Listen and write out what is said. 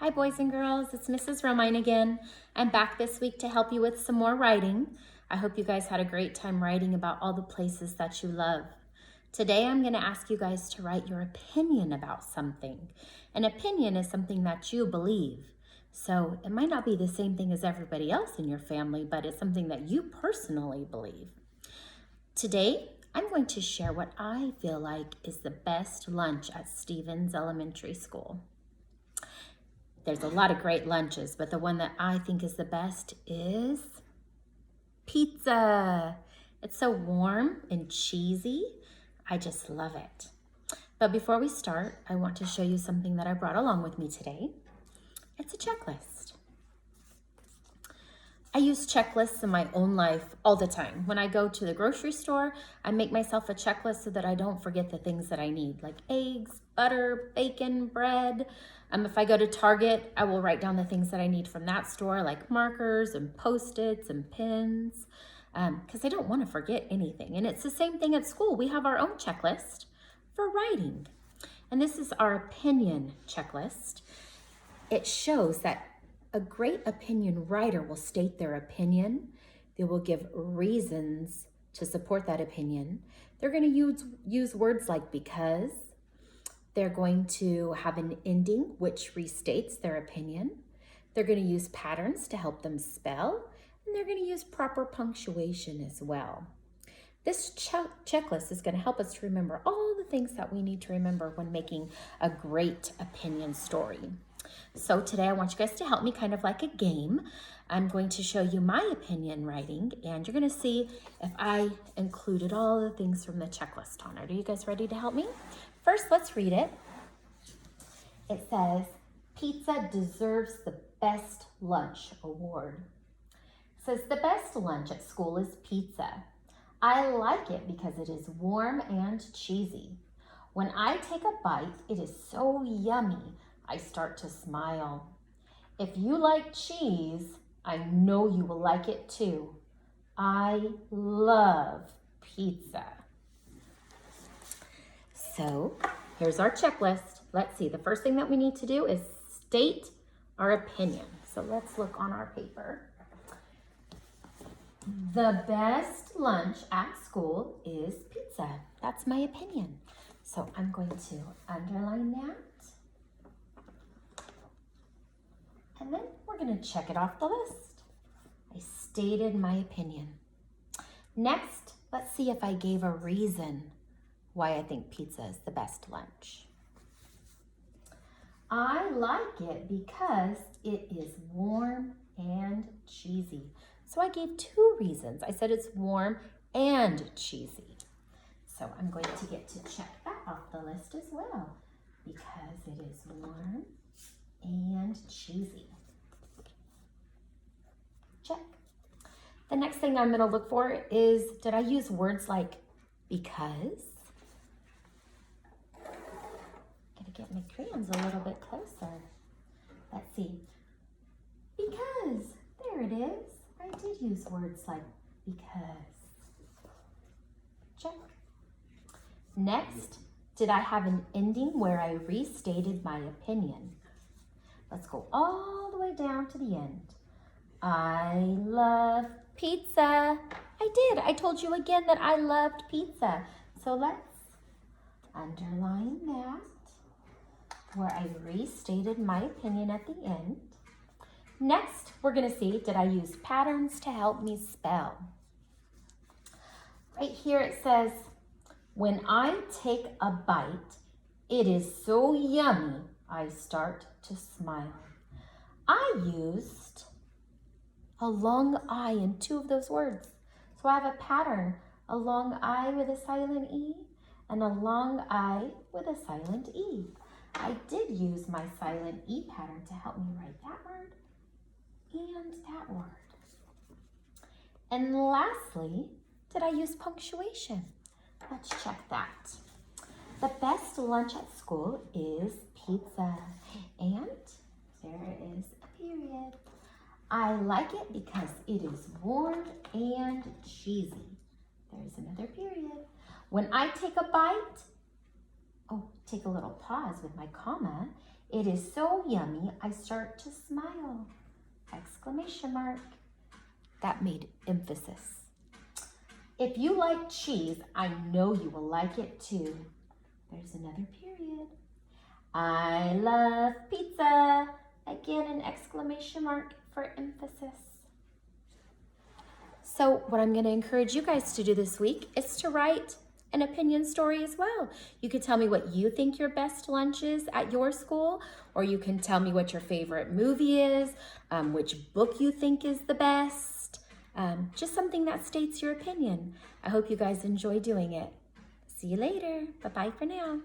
Hi boys and girls, it's Mrs. Romine again. I'm back this week to help you with some more writing. I hope you guys had a great time writing about all the places that you love. Today I'm going to ask you guys to write your opinion about something. An opinion is something that you believe. So it might not be the same thing as everybody else in your family, but it's something that you personally believe. Today, I'm going to share what I feel like is the best lunch at Stevens Elementary School. There's a lot of great lunches, but the one that I think is the best is pizza. It's so warm and cheesy. I just love it. But before we start, I want to show you something that I brought along with me today. It's a checklist. I use checklists in my own life all the time. When I go to the grocery store, I make myself a checklist so that I don't forget the things that I need, like eggs, butter, bacon, bread. If I go to Target, I will write down the things that I need from that store, like markers and Post-its and pens, because I don't want to forget anything. And it's the same thing at school. We have our own checklist for writing. And this is our opinion checklist. It shows that a great opinion writer will state their opinion. They will give reasons to support that opinion. They're going to use words like because. They're going to have an ending which restates their opinion. They're going to use patterns to help them spell, and they're going to use proper punctuation as well. This checklist is going to help us remember all the things that we need to remember when making a great opinion story. So today I want you guys to help me kind of like a game. I'm going to show you my opinion writing, and you're going to see if I included all the things from the checklist on it. Are you guys ready to help me? First, let's read it. It says, pizza deserves the best lunch award. It says, the best lunch at school is pizza. I like it because it is warm and cheesy. When I take a bite, it is so yummy, I start to smile. If you like cheese, I know you will like it too. I love pizza. So here's our checklist. Let's see, the first thing that we need to do is state our opinion. So let's look on our paper. The best lunch at school is pizza. That's my opinion. So I'm going to underline that. And then we're going to check it off the list. I stated my opinion. Next, let's see if I gave a reason why I think pizza is the best lunch. I like it because it is warm and cheesy. So I gave two reasons. I said it's warm and cheesy. So I'm going to get to check that off the list as well because it is warm and cheesy. Check. The next thing I'm going to look for is, did I use words like because? Gotta get my crayons a little bit closer. Let's see. Because, there it is. I did use words like because. Check. Next, did I have an ending where I restated my opinion? Let's go all the way down to the end. I love pizza. I did. I told you again that I loved pizza. So let's underline that where I restated my opinion at the end. Next, we're going to see, did I use patterns to help me spell? Right here it says, when I take a bite, it is so yummy, I start to smile. I used a long I in two of those words. So I have a pattern, a long I with a silent E and a long I with a silent E. I did use my silent E pattern to help me write that word and that word. And lastly, did I use punctuation? Let's check that. The best lunch at school is pizza. And there is a period. I like it because it is warm and cheesy. There's another period. When I take a bite, take a little pause with my comma. It is so yummy, I start to smile. Exclamation mark. That made emphasis. If you like cheese, I know you will like it too. There's another period. I love pizza. Again, an exclamation mark for emphasis. So what I'm going to encourage you guys to do this week is to write an opinion story as well. You could tell me what you think your best lunch is at your school, or you can tell me what your favorite movie is, which book you think is the best, just something that states your opinion. I hope you guys enjoy doing it. See you later. Bye-bye for now.